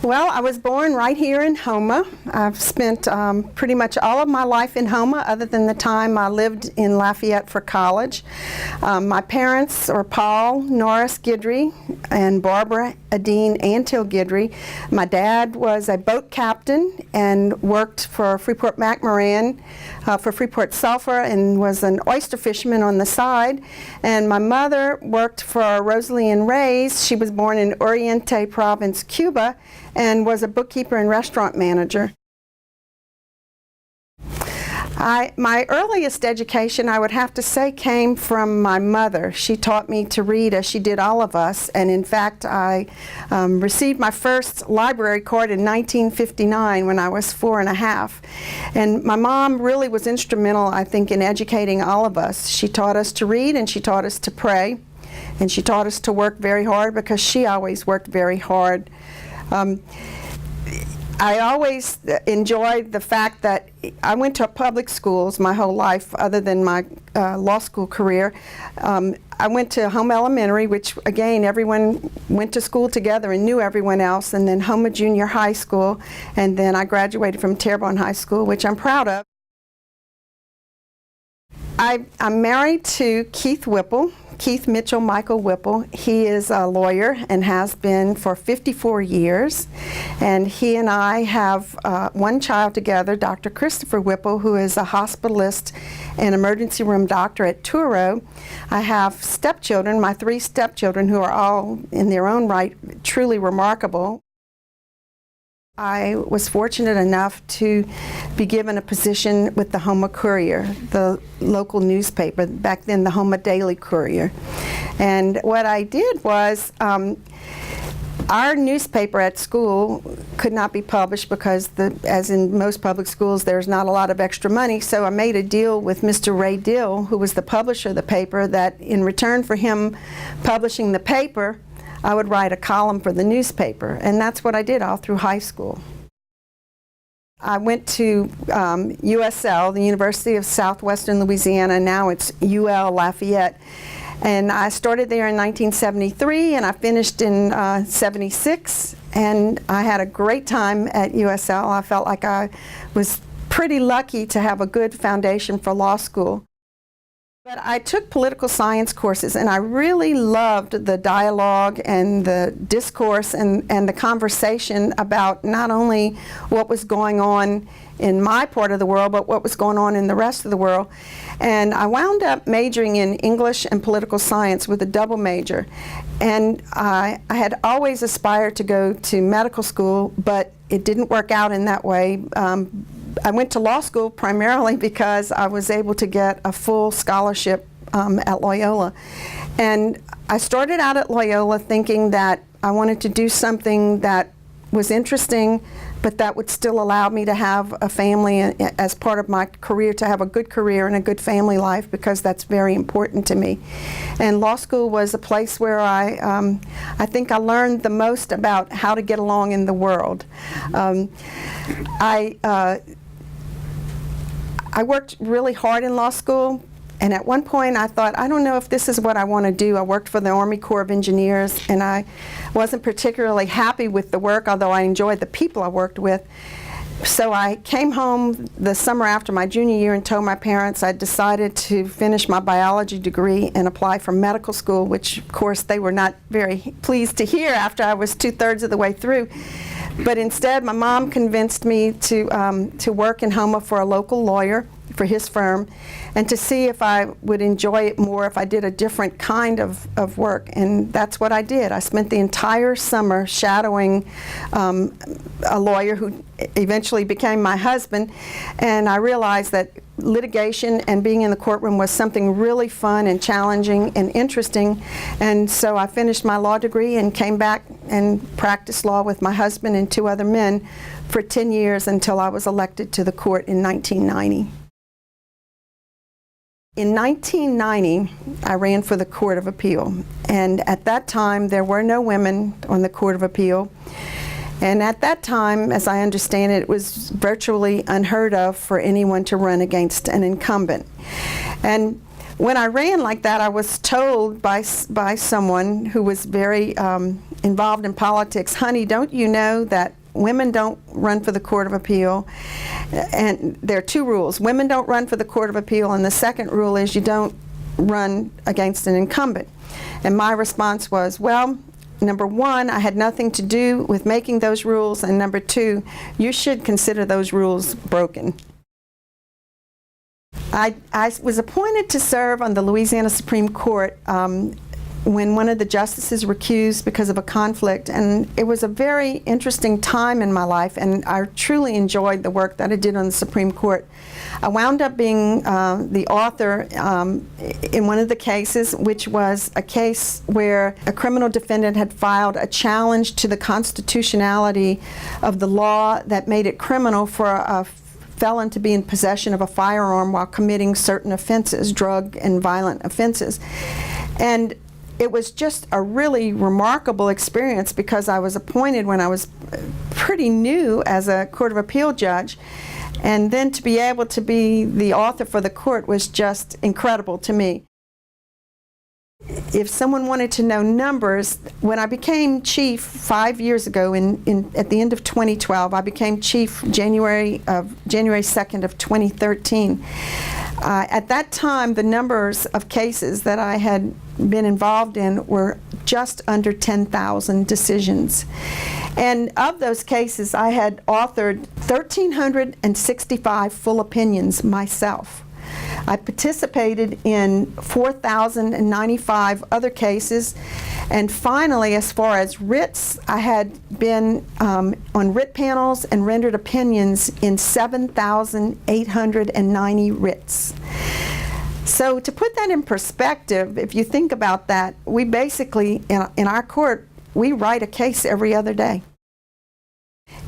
Well, I was born right here in Houma. I've spent pretty much all of my life in Houma, other than the time I lived in Lafayette for college. My parents are Paul Norris Guidry and Barbara Adine Antil Guidry. My dad was a boat captain and worked for Freeport-McMoran, for Freeport Sulphur, and was an oyster fisherman on the side. And my mother worked for Rosalie and Reyes. She was born in Oriente Province, Cuba, and was a bookkeeper and restaurant manager. My earliest education, I would have to say, came from my mother. She taught me to read, as she did all of us, and in fact I received my first library card in 1959 when I was 4½. And my mom really was instrumental, I think, in educating all of us. She taught us to read, and she taught us to pray, and she taught us to work very hard, because she always worked very hard. I always enjoyed the fact that I went to public schools my whole life, other than my law school career. I went to Houma Elementary, which again, everyone went to school together and knew everyone else, and then Houma Junior High School, and then I graduated from Terrebonne High School, which I'm proud of. I'm married to Keith Whipple. Keith Mitchell Michael Whipple. He is a lawyer and has been for 54 years. And he and I have one child together, Dr. Christopher Whipple, who is a hospitalist and emergency room doctor at Touro. I have stepchildren, my 3 stepchildren, who are all in their own right truly remarkable. I was fortunate enough to be given a position with the Houma Courier, the local newspaper, back then the Houma Daily Courier. And what I did was, our newspaper at school could not be published because, as in most public schools, there's not a lot of extra money, so I made a deal with Mr. Ray Dill, who was the publisher of the paper, that in return for him publishing the paper, I would write a column for the newspaper, and that's what I did all through high school. I went to USL, the University of Southwestern Louisiana. Now it's UL Lafayette, and I started there in 1973, and I finished in 76, and I had a great time at USL. I felt like I was pretty lucky to have a good foundation for law school. But I took political science courses, and I really loved the dialogue and the discourse and the conversation about not only what was going on in my part of the world, but what was going on in the rest of the world. And I wound up majoring in English and political science with a double major. And I had always aspired to go to medical school, but it didn't work out in that way. I went to law school primarily because I was able to get a full scholarship at Loyola. And I started out at Loyola thinking that I wanted to do something that was interesting, but that would still allow me to have a family as part of my career, to have a good career and a good family life, because that's very important to me. And law school was a place where I think I learned the most about how to get along in the world. I worked really hard in law school, and at one point I thought, I don't know if this is what I want to do. I worked for the Army Corps of Engineers, and I wasn't particularly happy with the work, although I enjoyed the people I worked with. So I came home the summer after my junior year and told my parents I decided to finish my biology degree and apply for medical school, which of course they were not very pleased to hear after I was 2/3 of the way through. But instead, my mom convinced me to work in Houma for a local lawyer for his firm, and to see if I would enjoy it more if I did a different kind of work. And that's what I did. I spent the entire summer shadowing a lawyer who eventually became my husband, and I realized that litigation and being in the courtroom was something really fun and challenging and interesting. And so I finished my law degree and came back and practiced law with my husband and 2 other men for 10 years until I was elected to the court in 1990. In 1990, I ran for the Court of Appeal, and at that time there were no women on the Court of Appeal. And at that time, as I understand it, it was virtually unheard of for anyone to run against an incumbent. And when I ran like that, I was told by someone who was very involved in politics, honey, don't you know that women don't run for the Court of Appeal, and there are two rules. Women don't run for the Court of Appeal, and the second rule is you don't run against an incumbent. And my response was, well, number one, I had nothing to do with making those rules, and number two, you should consider those rules broken. I was appointed to serve on the Louisiana Supreme Court when one of the justices recused because of a conflict, and it was a very interesting time in my life, and I truly enjoyed the work that I did on the Supreme Court. I wound up being the author in one of the cases, which was a case where a criminal defendant had filed a challenge to the constitutionality of the law that made it criminal for a felon to be in possession of a firearm while committing certain offenses, drug and violent offenses. And it was just a really remarkable experience because I was appointed when I was pretty new as a Court of Appeal judge, and then to be able to be the author for the court was just incredible to me. If someone wanted to know numbers, when I became chief 5 years ago, at the end of 2012, I became chief January 2nd of 2013. At that time, the numbers of cases that I had been involved in were just under 10,000 decisions. And of those cases, I had authored 1,365 full opinions myself. I participated in 4,095 other cases, and finally, as far as writs, I had been on writ panels and rendered opinions in 7,890 writs. So to put that in perspective, if you think about that, we basically, in our court, we write a case every other day.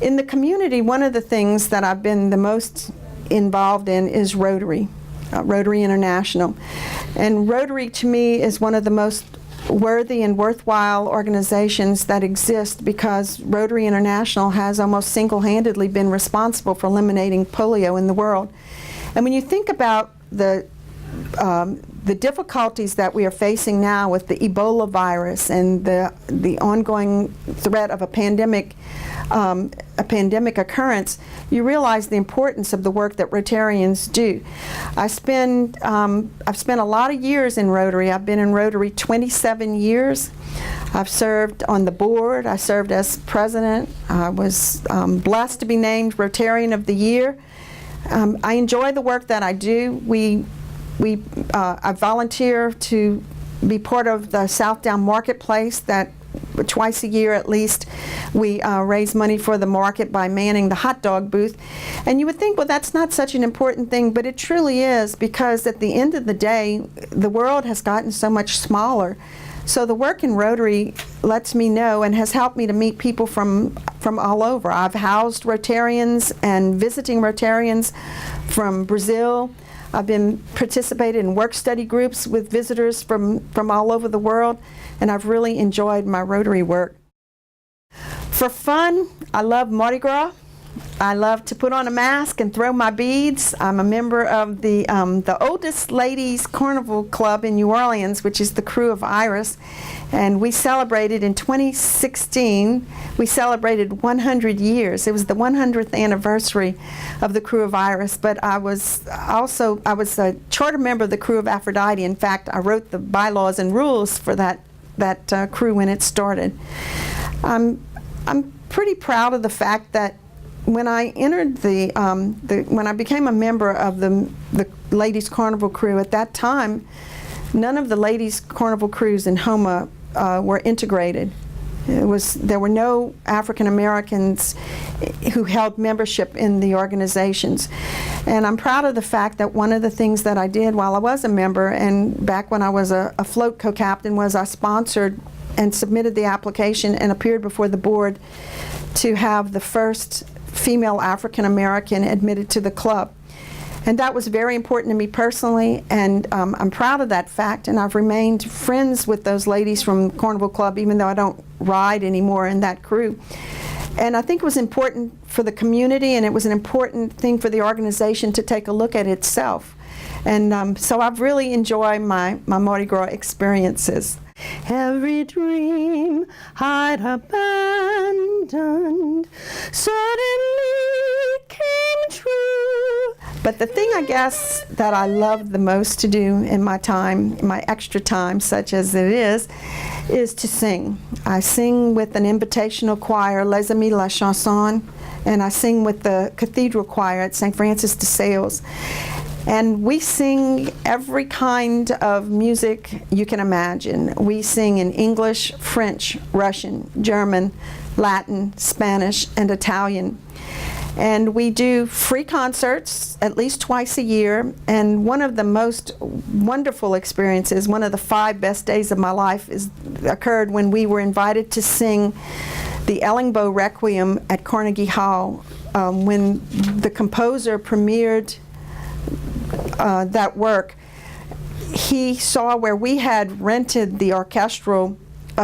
In the community, one of the things that I've been the most involved in is Rotary. Rotary International. And Rotary to me is one of the most worthy and worthwhile organizations that exist because Rotary International has almost single-handedly been responsible for eliminating polio in the world. And when you think about the difficulties that we are facing now with the Ebola virus and the ongoing threat of a pandemic occurrence, you realize the importance of the work that Rotarians do. I've spent a lot of years in Rotary. I've been in Rotary 27 years. I've served on the board. I served as president. I was blessed to be named Rotarian of the Year. I enjoy the work that I do. I volunteer to be part of the Southdown Marketplace that twice a year at least we raise money for the market by manning the hot dog booth. And you would think, well, that's not such an important thing, but it truly is, because at the end of the day, the world has gotten so much smaller. So the work in Rotary lets me know and has helped me to meet people from all over. I've housed Rotarians and visiting Rotarians from Brazil. I've been participated in work study groups with visitors from all over the world, and I've really enjoyed my Rotary work. For fun, I love Mardi Gras. I love to put on a mask and throw my beads. I'm a member of the oldest ladies carnival club in New Orleans, which is the Crew of Iris, and we celebrated in 2016. We celebrated 100 years. It was the 100th anniversary of the Crew of Iris, but I was a charter member of the Crew of Aphrodite. In fact, I wrote the bylaws and rules for that crew when it started. I'm pretty proud of the fact that when I entered when I became a member of the Ladies Carnival crew, at that time, none of the Ladies Carnival crews in Homa were integrated. There were no African Americans who held membership in the organizations. And I'm proud of the fact that one of the things that I did while I was a member, and back when I was a float co-captain, was I sponsored and submitted the application and appeared before the board to have the first female African American admitted to the club. And that was very important to me personally, and I'm proud of that fact, and I've remained friends with those ladies from Carnival Club even though I don't ride anymore in that crew. And I think it was important for the community, and it was an important thing for the organization to take a look at itself. And so I've really enjoyed my Mardi Gras experiences. Every dream I'd abandoned suddenly came true. But the thing I guess that I love the most to do in my time, my extra time, such as it is to sing. I sing with an invitational choir, Les Amis La Chanson, and I sing with the cathedral choir at St. Francis de Sales. And we sing every kind of music you can imagine. We sing in English, French, Russian, German, Latin, Spanish, and Italian. And we do free concerts at least twice a year. And one of the most wonderful experiences, one of the 5 best days of my life, occurred when we were invited to sing the Ellingboe Requiem at Carnegie Hall. When the composer premiered that work, he saw where we had rented the orchestral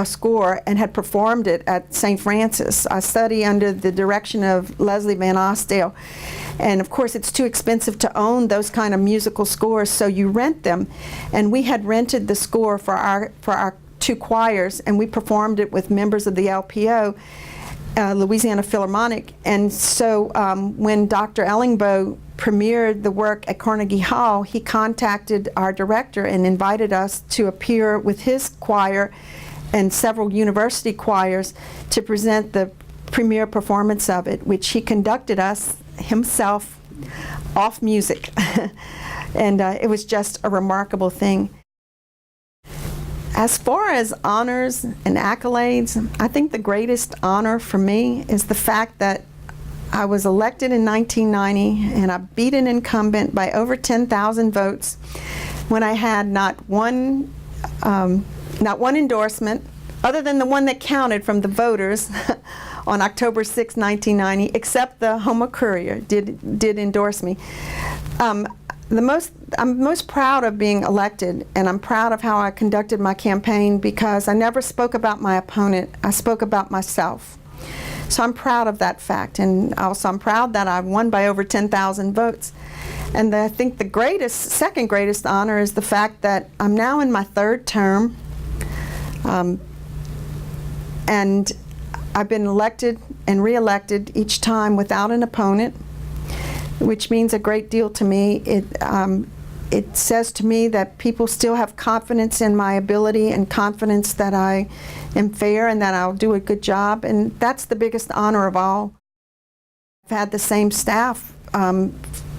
score and had performed it at St. Francis. I study under the direction of Leslie Van Ostdale, and of course it's too expensive to own those kind of musical scores, so you rent them. And we had rented the score for our 2 choirs, and we performed it with members of the LPO, Louisiana Philharmonic. And so when Dr. Ellingboe premiered the work at Carnegie Hall, he contacted our director and invited us to appear with his choir and several university choirs to present the premiere performance of it, which he conducted us himself off music. And it was just a remarkable thing. As far as honors and accolades, I think the greatest honor for me is the fact that I was elected in 1990 and I beat an incumbent by over 10,000 votes when I had not one endorsement other than the one that counted from the voters on October 6, 1990, except the Houma Courier did endorse me. I'm most proud of being elected, and I'm proud of how I conducted my campaign because I never spoke about my opponent. I spoke about myself. So I'm proud of that fact, and also I'm proud that I won by over 10,000 votes. And I think the second greatest honor is the fact that I'm now in my 3rd term, and I've been elected and re-elected each time without an opponent, which means a great deal to me. It says to me that people still have confidence in my ability and confidence that I am fair and that I'll do a good job, and that's the biggest honor of all. I've had the same staff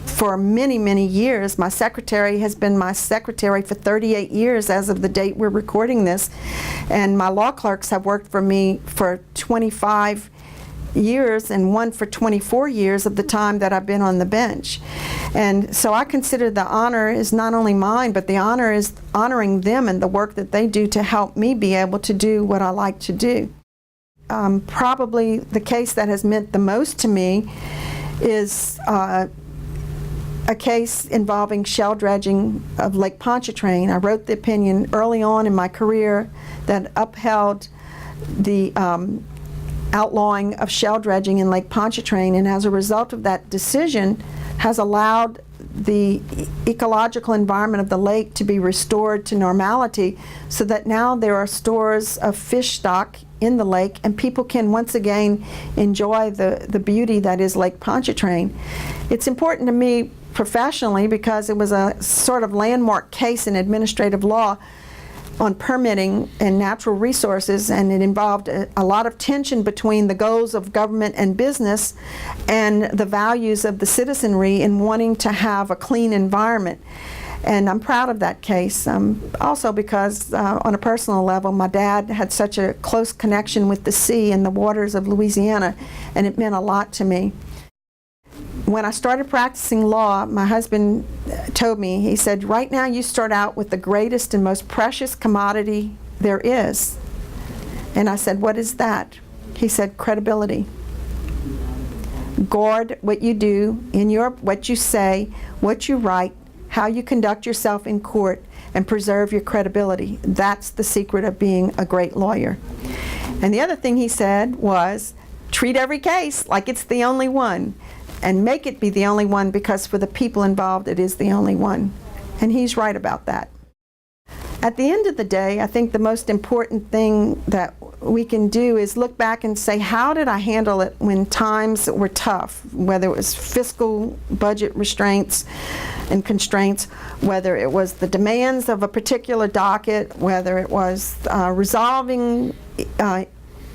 for many, many years. My secretary has been my secretary for 38 years as of the date we're recording this, and my law clerks have worked for me for 25 years and one for 24 years of the time that I've been on the bench. And so I consider the honor is not only mine, but the honor is honoring them and the work that they do to help me be able to do what I like to do. Probably the case that has meant the most to me is a case involving shell dredging of Lake Pontchartrain. I wrote the opinion early on in my career that upheld the outlawing of shell dredging in Lake Pontchartrain, and as a result of that decision has allowed the ecological environment of the lake to be restored to normality, so that now there are stores of fish stock in the lake and people can once again enjoy the beauty that is Lake Pontchartrain. It's important to me professionally because it was a sort of landmark case in administrative law on permitting and natural resources, and it involved a lot of tension between the goals of government and business and the values of the citizenry in wanting to have a clean environment. And I'm proud of that case, also because on a personal level, my dad had such a close connection with the sea and the waters of Louisiana, and it meant a lot to me. When I started practicing law, my husband told me, he said, right now you start out with the greatest and most precious commodity there is. And I said, what is that? He said, credibility. Guard what you do, what you say, what you write, how you conduct yourself in court, and preserve your credibility. That's the secret of being a great lawyer. And the other thing he said was, treat every case like it's the only one. And make it be the only one, because for the people involved it is the only one. And he's right about that. At the end of the day, I think the most important thing that we can do is look back and say, how did I handle it when times were tough, whether it was fiscal budget restraints and constraints, whether it was the demands of a particular docket, whether it was resolving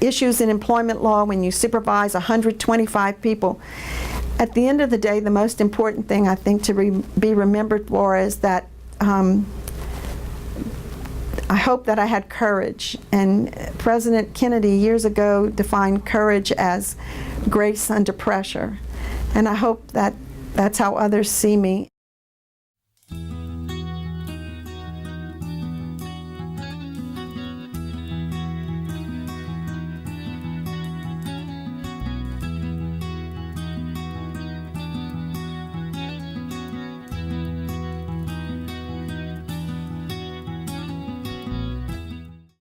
issues in employment law when you supervise 125 people. At the end of the day, the most important thing I think to be remembered for is that I hope that I had courage, and President Kennedy years ago defined courage as grace under pressure, and I hope that that's how others see me.